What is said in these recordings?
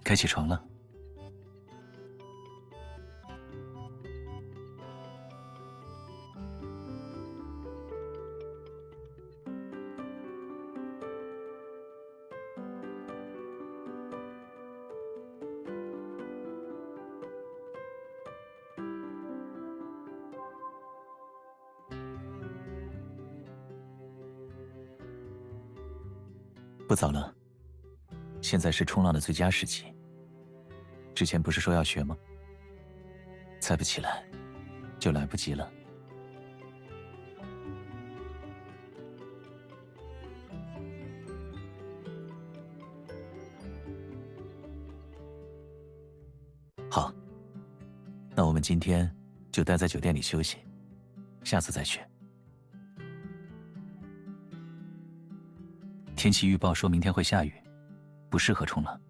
该起床了。不早了，现在是冲浪的最佳时机。之前不是说要学吗？再不起来，就来不及了。好，那我们今天就待在酒店里休息，下次再学。天气预报说明天会下雨，不适合冲浪。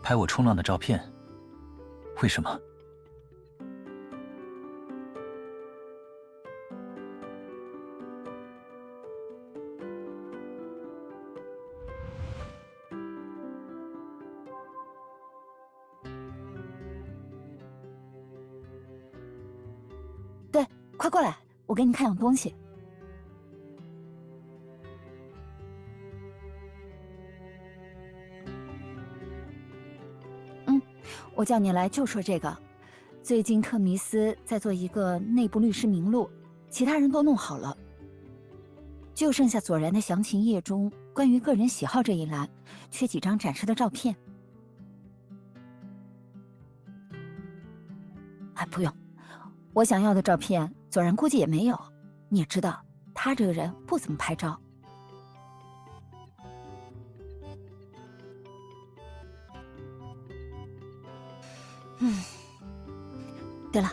拍我冲浪的照片，为什么？对，快过来，我给你看样东西。我叫你来就说这个。最近特弥斯在做一个内部律师名录，其他人都弄好了，就剩下左然的详情页中关于个人喜好这一栏，缺几张展示的照片。哎，不用，我想要的照片左然估计也没有。你也知道，他这个人不怎么拍照。对了，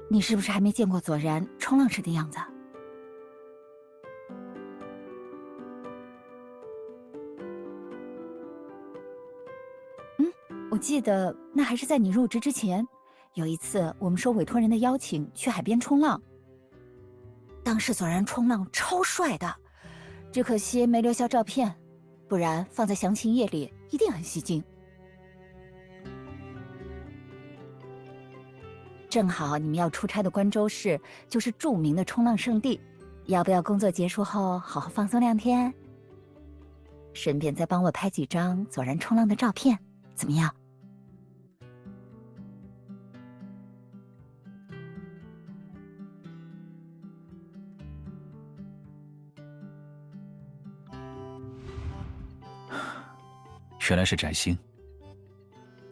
你是不是还没见过左然冲浪时的样子？我记得那还是在你入职之前，有一次我们受委托人的邀请去海边冲浪。当时左然冲浪超帅的，只可惜没留下照片，不然放在详情页里一定很吸睛。正好你们要出差的关州市就是著名的冲浪圣地，要不要工作结束后好好放松2天？顺便再帮我拍几张左然冲浪的照片，怎么样？原来是翟星。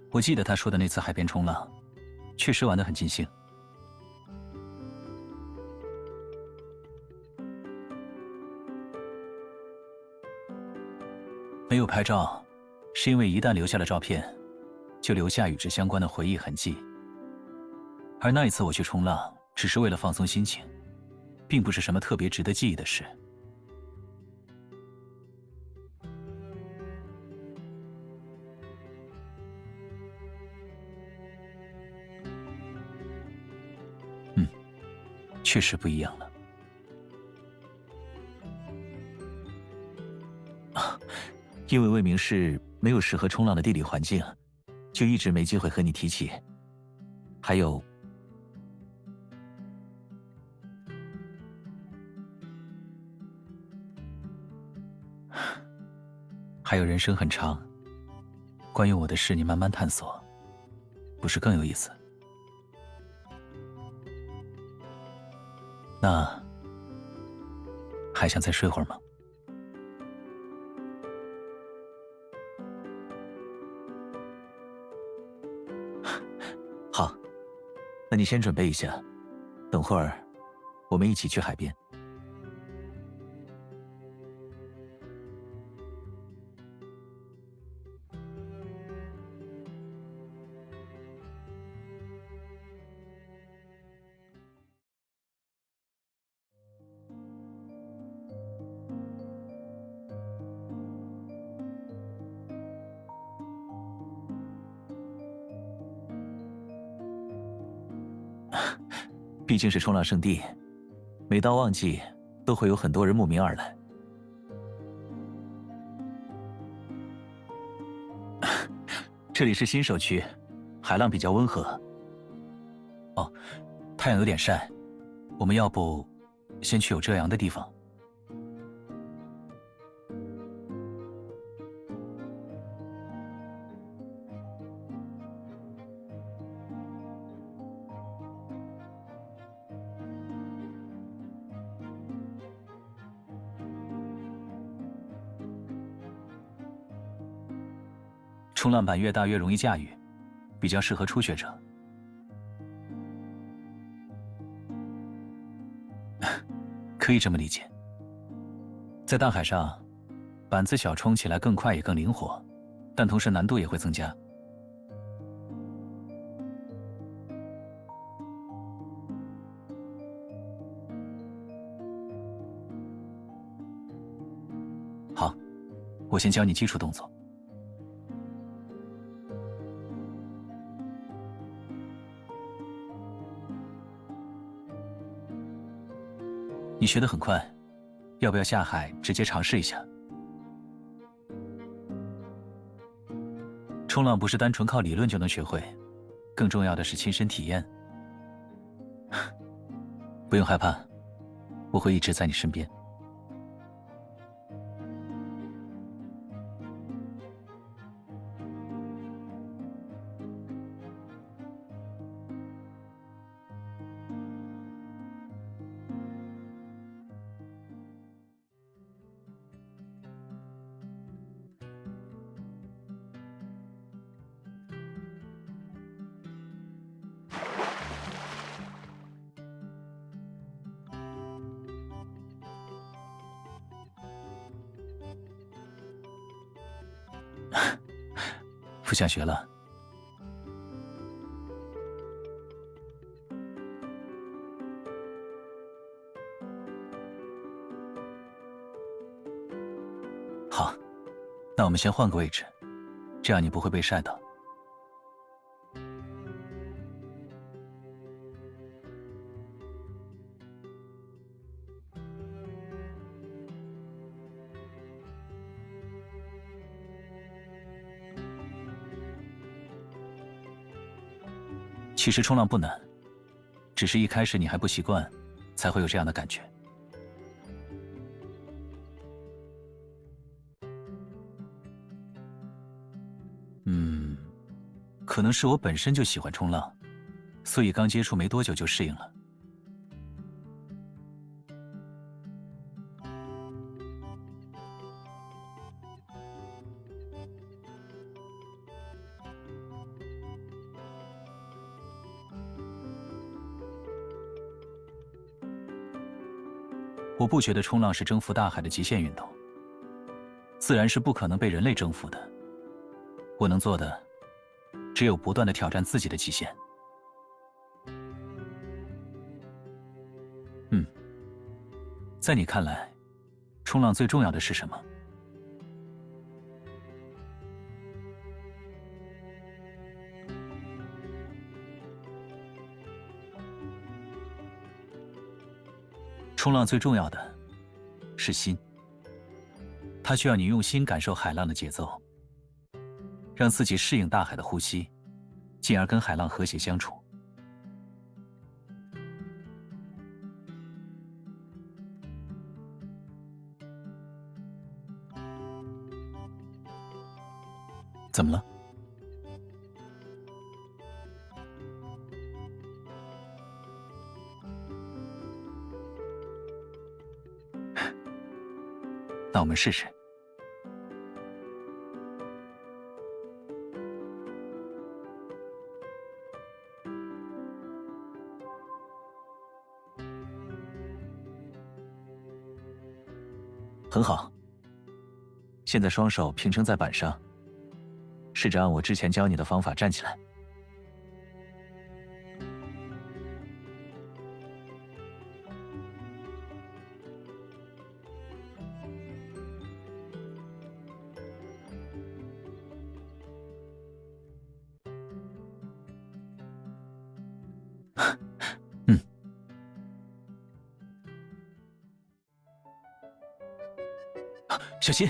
我记得他说的那次海边冲浪，确实玩得很尽兴。没有拍照，是因为一旦留下了照片，就留下与之相关的回忆痕迹。而那一次我去冲浪，只是为了放松心情，并不是什么特别值得记忆的事。确实不一样了。因为魏明市没有适合冲浪的地理环境，就一直没机会和你提起。还有，人生很长，关于我的事你慢慢探索，不是更有意思？那还想再睡会儿吗？好，那你先准备一下，等会儿我们一起去海边。毕竟是冲浪圣地，每到旺季，都会有很多人慕名而来。这里是新手区，海浪比较温和。哦，太阳有点晒，我们要不先去有遮阳的地方？冲浪板越大越容易驾驭，比较适合初学者。可以这么理解。在大海上，板子小，冲起来更快也更灵活，但同时难度也会增加。好，我先教你基础动作。你学得很快，要不要下海直接尝试一下？冲浪不是单纯靠理论就能学会，更重要的是亲身体验。不用害怕，我会一直在你身边。不想学了？好，那我们先换个位置，这样你不会被晒到。其实冲浪不难，只是一开始你还不习惯，才会有这样的感觉。可能是我本身就喜欢冲浪，所以刚接触没多久就适应了。我不觉得冲浪是征服大海的极限运动，自然是不可能被人类征服的。我能做的，只有不断地挑战自己的极限。在你看来，冲浪最重要的是什么？冲浪最重要的是心，它需要你用心感受海浪的节奏，让自己适应大海的呼吸，进而跟海浪和谐相处。怎么了？那我们试试。很好。现在双手平撑在板上，试着按我之前教你的方法站起来。小心！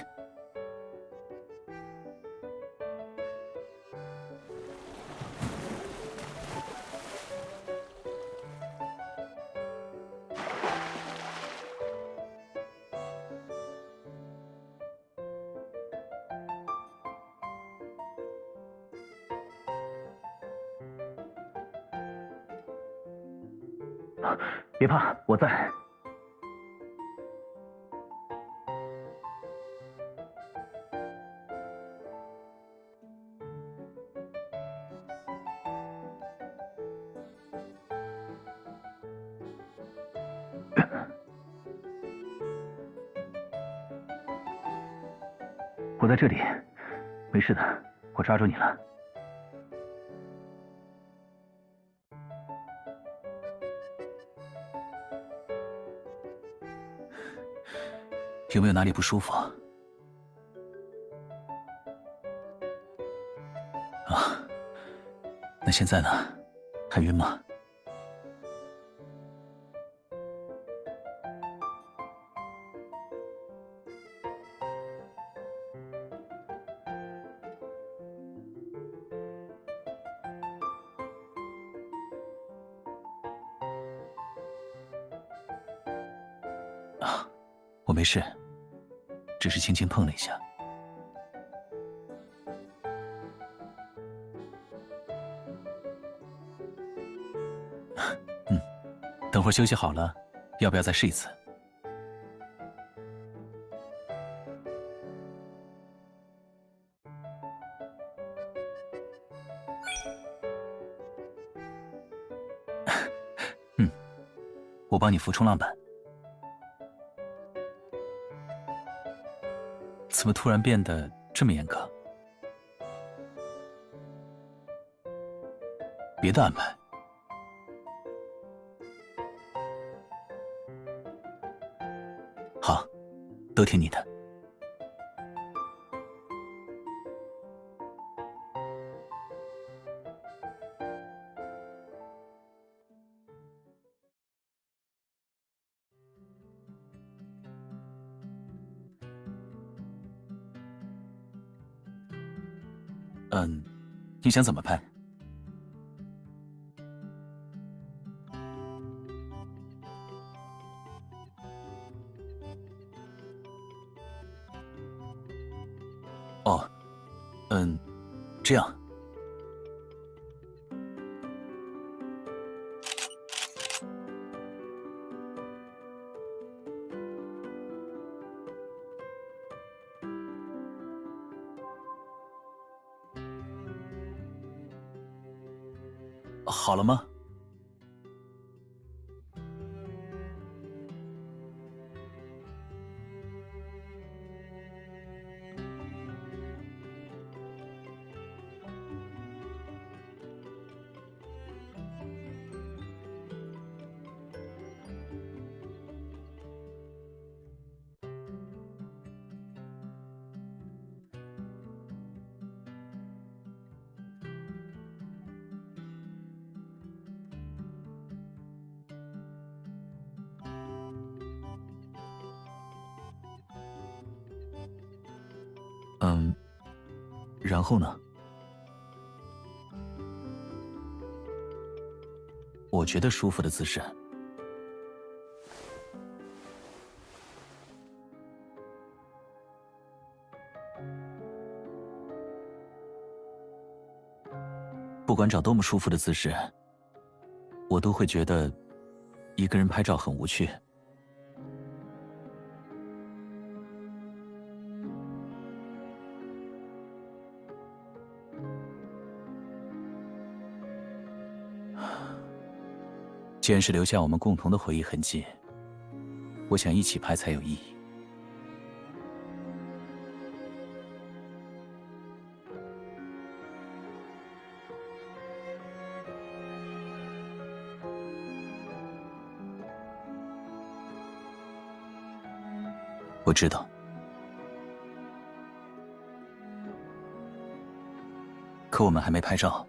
别怕，我在。我在这里，没事的，我抓住你了。有没有哪里不舒服？啊，那现在呢？还晕吗？啊，我没事，只是轻轻碰了一下。等会儿休息好了，要不要再试一次？我帮你扶冲浪板。怎么突然变得这么严格？别的安排。好，都听你的。你想怎么拍？哦，这样。好了吗？然后呢？我觉得舒服的姿势。不管找多么舒服的姿势，我都会觉得一个人拍照很无趣。既然是留下我们共同的回忆痕迹，我想一起拍才有意义。我知道，可我们还没拍照。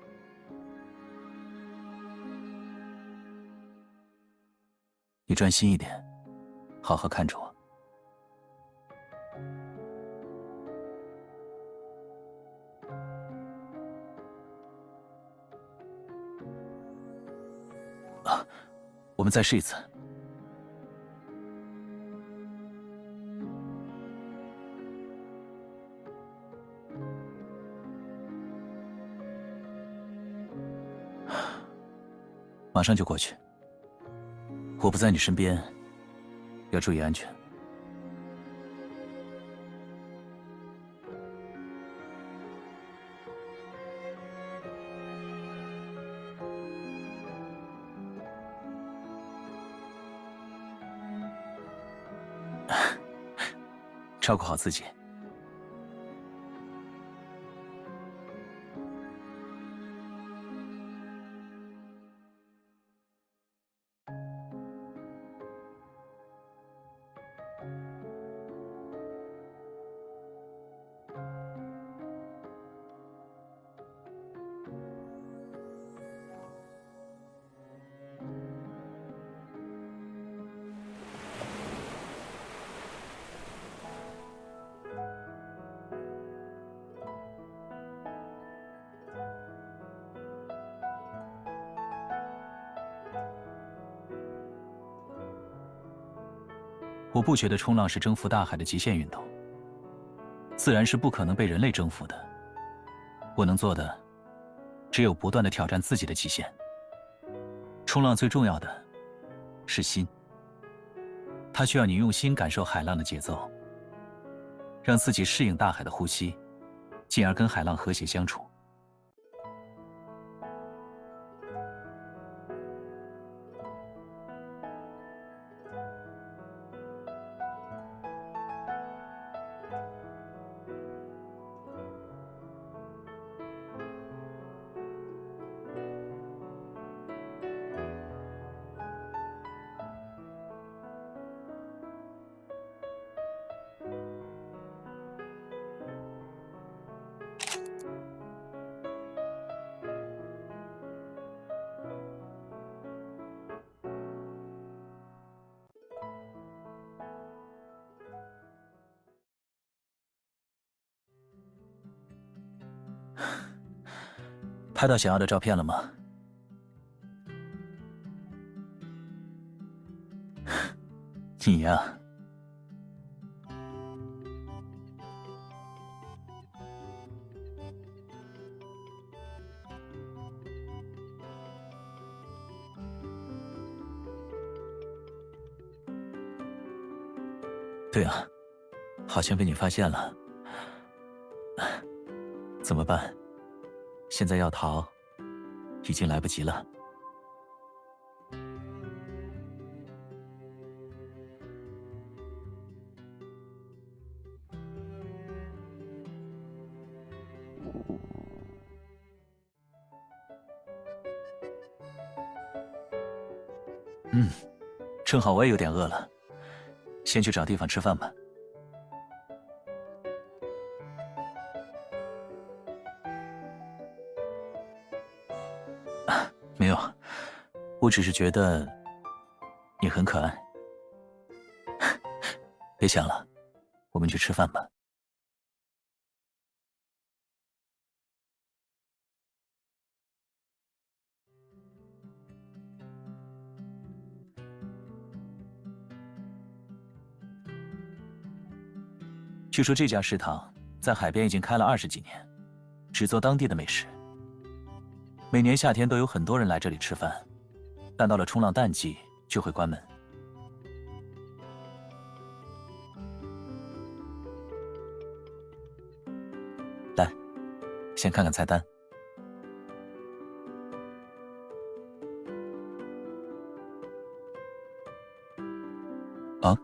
你专心一点，好好看着我。我们再试一次。马上就过去。我不在你身边，要注意安全。照顾好自己。我不觉得冲浪是征服大海的极限运动，自然是不可能被人类征服的。我能做的，只有不断地挑战自己的极限。冲浪最重要的是心，它需要你用心感受海浪的节奏，让自己适应大海的呼吸，进而跟海浪和谐相处。拍到想要的照片了吗？你呀，对啊，好像被你发现了。怎么办？现在要逃，已经来不及了。正好我也有点饿了，先去找地方吃饭吧。没有，我只是觉得你很可爱。别想了，我们去吃饭吧。据说这家食堂在海边已经开了20几年，只做当地的美食。每年夏天都有很多人来这里吃饭，但到了冲浪淡季就会关门。来，先看看菜单。啊？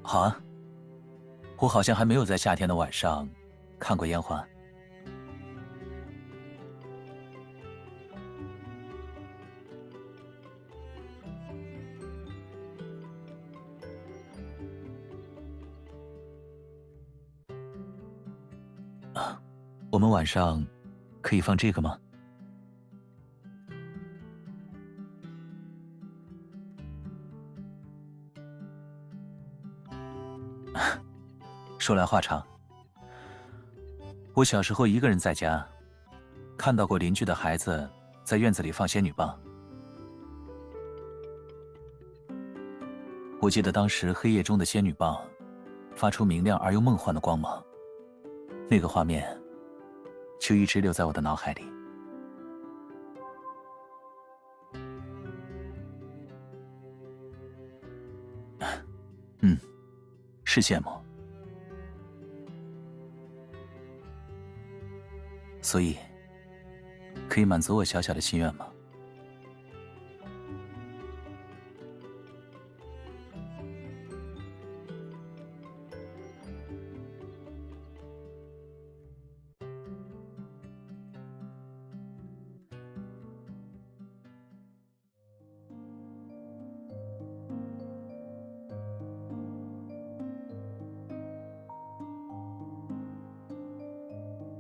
好啊，我好像还没有在夏天的晚上看过烟花。我们晚上可以放这个吗？说来话长，我小时候一个人在家，看到过邻居的孩子在院子里放仙女棒。我记得当时黑夜中的仙女棒发出明亮而又梦幻的光芒，那个画面就一直留在我的脑海里。是羡慕，所以可以满足我小小的心愿吗？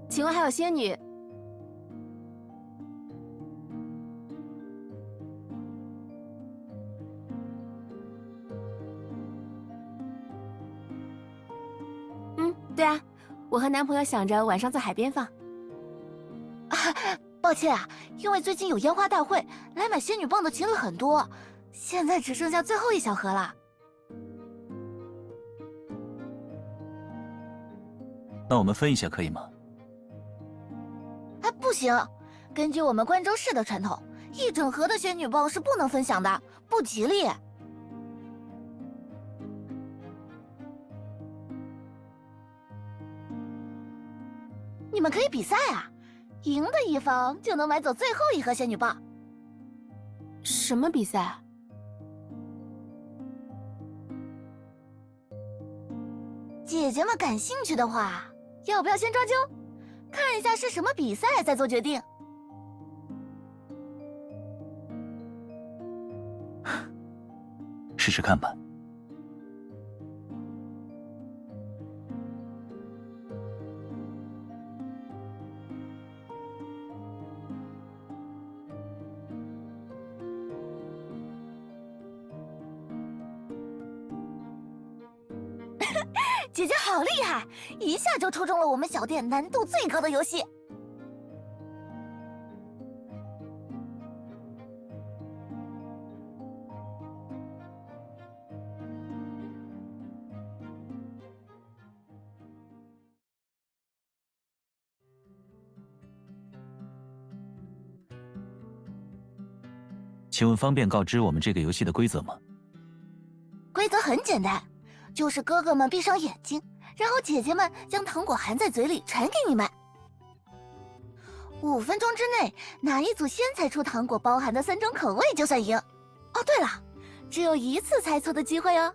请问还有仙女？对啊，我和男朋友想着晚上在海边放。抱歉啊，因为最近有烟花大会，来买仙女棒的亲了很多，现在只剩下最后一小盒了。那我们分一下可以吗？不行，根据我们关州市的传统，一整盒的仙女棒是不能分享的，不吉利。你们可以比赛啊，赢的一方就能买走最后一盒仙女棒。什么比赛？姐姐们感兴趣的话，要不要先抓阄，看一下是什么比赛，再做决定。试试看吧。姐姐好厉害，一下就抽中了我们小店难度最高的游戏。请问方便告知我们这个游戏的规则吗？规则很简单，就是哥哥们闭上眼睛，然后姐姐们将糖果含在嘴里传给你们。5分钟之内，哪一组先猜出糖果包含的3种口味就算赢。哦，对了，只有1次猜错的机会哦。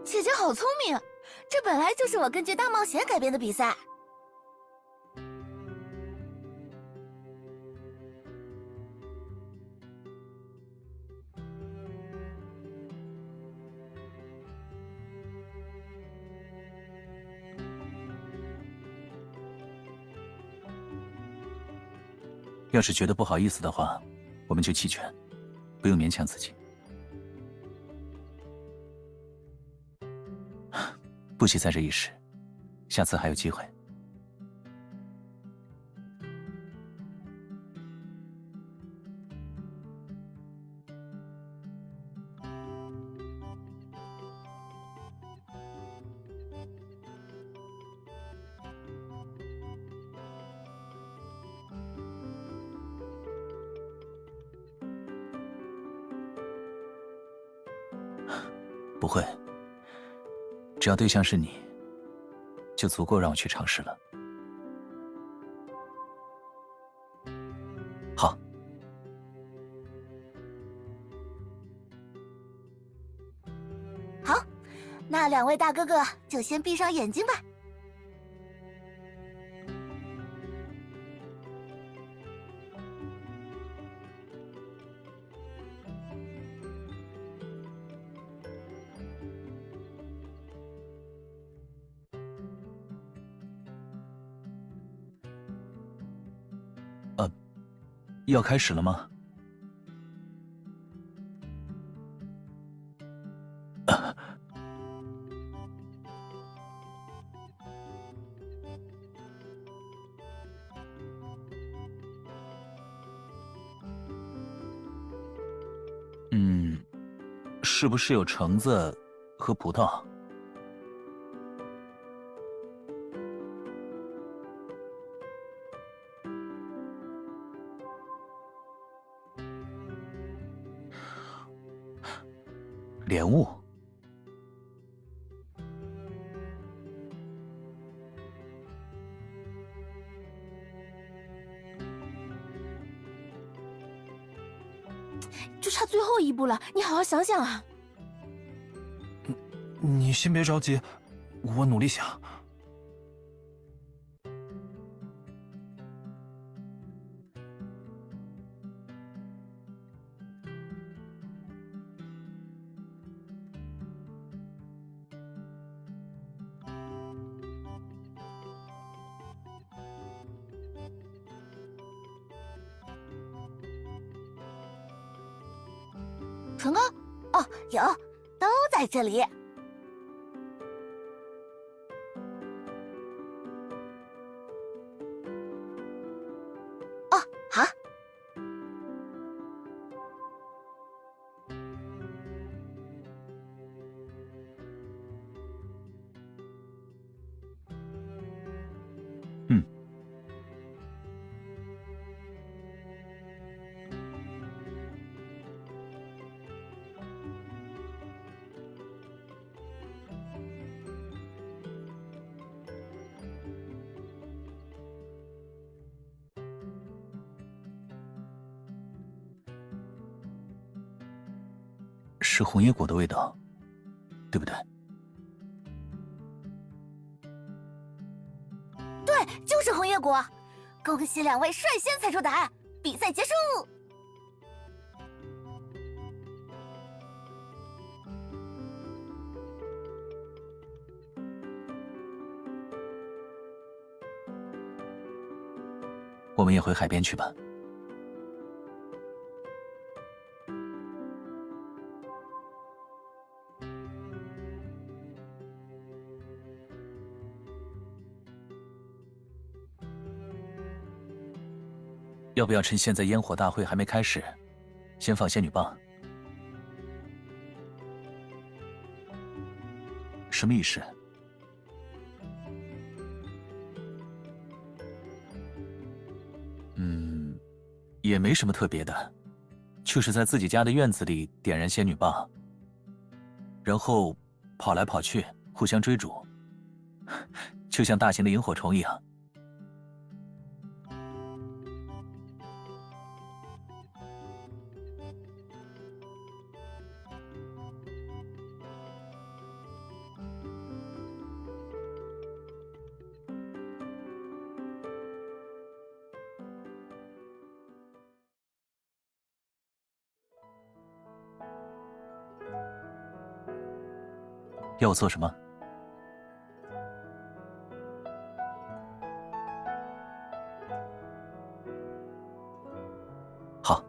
姐姐好聪明，这本来就是我根据大冒险改编的比赛。要是觉得不好意思的话，我们就弃权，不用勉强自己。不惜在这一时，下次还有机会。不会，只要对象是你，就足够让我去尝试了。好，好，那2位大哥哥就先闭上眼睛吧。要开始了吗？是不是有橙子和葡萄？莲雾。就差最后一步了，你好好想想啊！你先别着急，我努力想。唇膏？哦，有，都在这里。哦，好。是红叶果的味道，对不对？对，就是红叶果。恭喜两位率先猜出答案，比赛结束。我们也回海边去吧。要不要趁现在烟火大会还没开始，先放仙女棒？什么仪式？也没什么特别的，就是在自己家的院子里点燃仙女棒，然后跑来跑去，互相追逐，就像大型的萤火虫一样。要我做什么？好。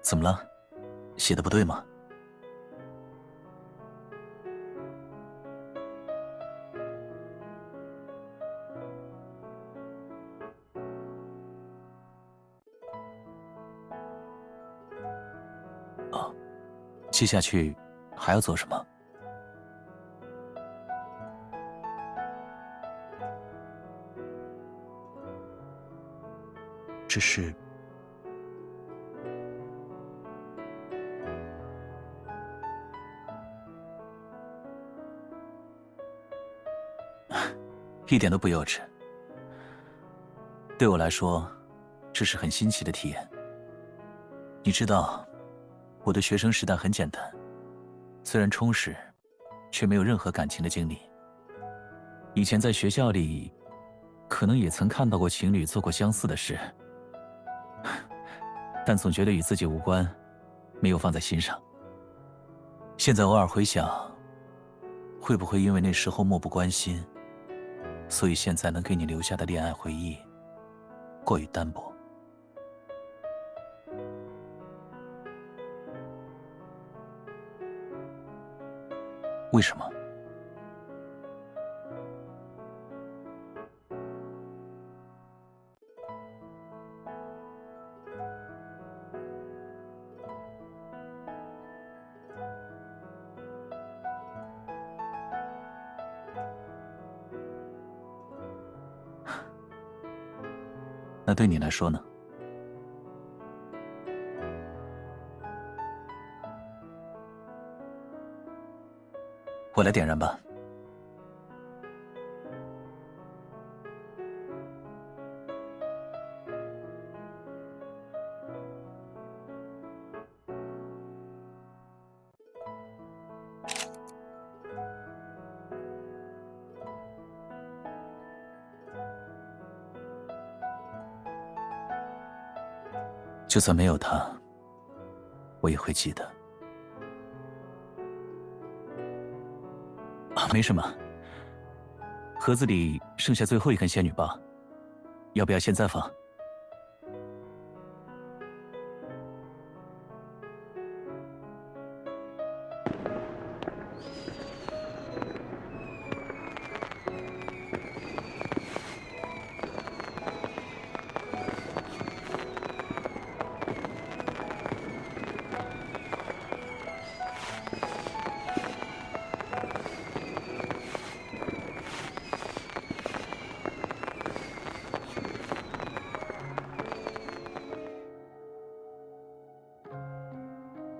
怎么了？写的不对吗？接下去还要做什么？只是一点都不幼稚。对我来说，这是很新奇的体验。你知道，我的学生时代很简单，虽然充实，却没有任何感情的经历。以前在学校里，可能也曾看到过情侣做过相似的事，但总觉得与自己无关，没有放在心上。现在偶尔回想，会不会因为那时候漠不关心，所以现在能给你留下的恋爱回忆过于单薄。为什么？那对你来说呢？我来点燃吧。就算没有他，我也会记得。啊，没什么。盒子里剩下最后一根仙女棒，要不要现在放？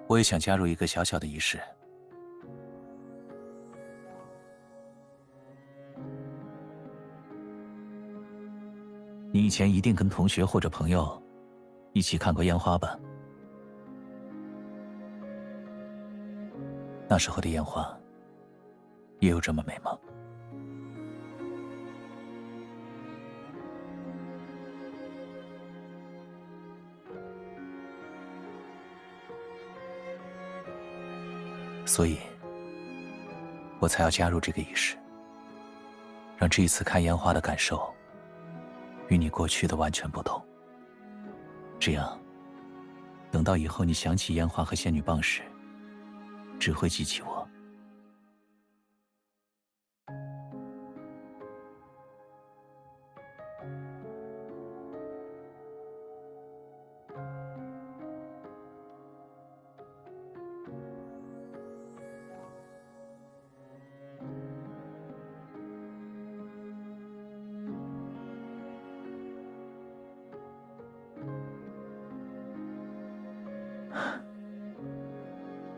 我也想加入一个小小的仪式。你以前一定跟同学或者朋友一起看过烟花吧？那时候的烟花也有这么美吗？所以，我才要加入这个仪式，让这一次看烟花的感受与你过去的完全不同。这样，等到以后你想起烟花和仙女棒时，只会记起我。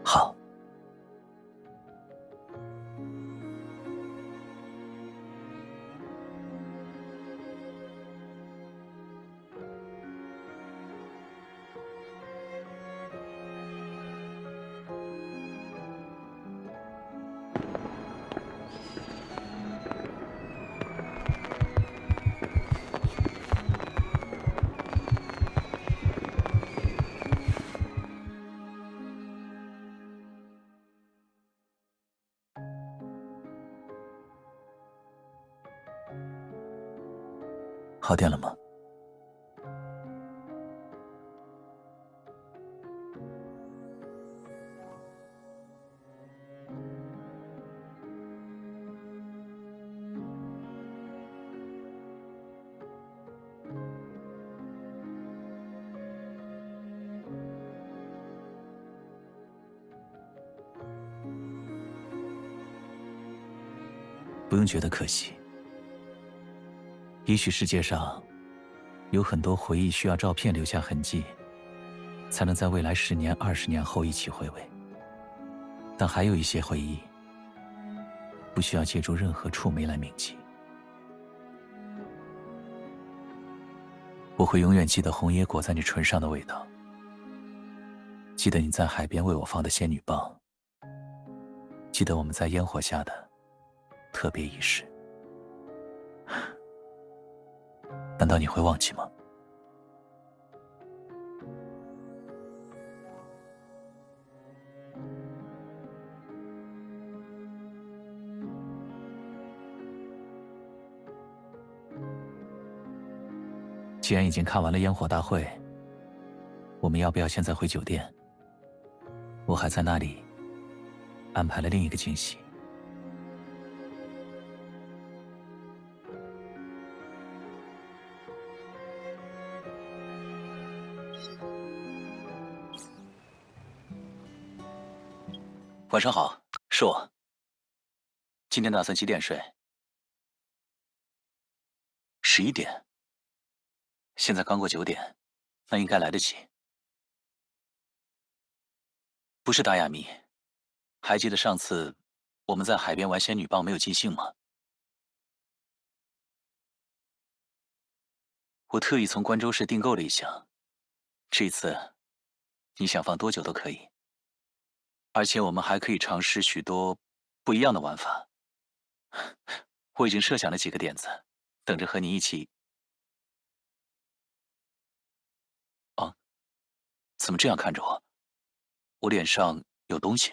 好。好点了吗？不用觉得可惜。也许世界上有很多回忆需要照片留下痕迹，才能在未来10年、20年后一起回味。但还有一些回忆，不需要借助任何触媒来铭记。我会永远记得红椰果在你唇上的味道，记得你在海边为我放的仙女棒，记得我们在烟火下的特别仪式。难道你会忘记吗？既然已经看完了烟火大会，我们要不要现在回酒店？我还在那里安排了另一个惊喜。晚上好，是我。今天打算几点睡？11点。现在刚过9点，那应该来得及。不是打哑谜，还记得上次我们在海边玩仙女棒没有尽兴吗？我特意从关州市订购了一箱，这次你想放多久都可以。而且我们还可以尝试许多不一样的玩法。我已经设想了几个点子，等着和你一起。啊，怎么这样看着我？我脸上有东西，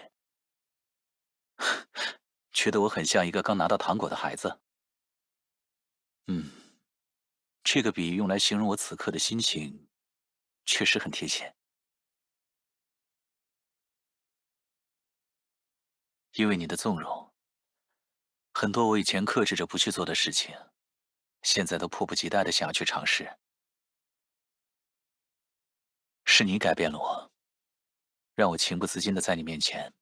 觉得我很像一个刚拿到糖果的孩子。这个比喻用来形容我此刻的心情，确实很贴切。因为你的纵容，很多我以前克制着不去做的事情，现在都迫不及待地想要去尝试。是你改变了我，让我情不自禁地在你面前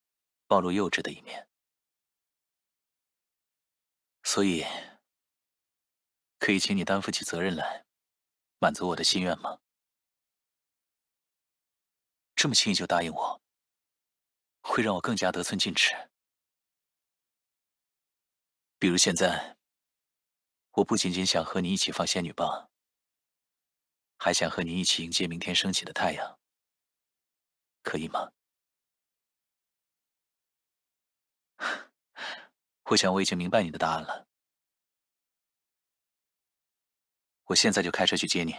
暴露幼稚的一面。所以，可以请你担负起责任来，满足我的心愿吗？这么轻易就答应我，会让我更加得寸进尺。比如现在，我不仅仅想和你一起放仙女棒，还想和你一起迎接明天升起的太阳，可以吗？我想我已经明白你的答案了。我现在就开车去接你，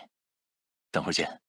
等会儿见。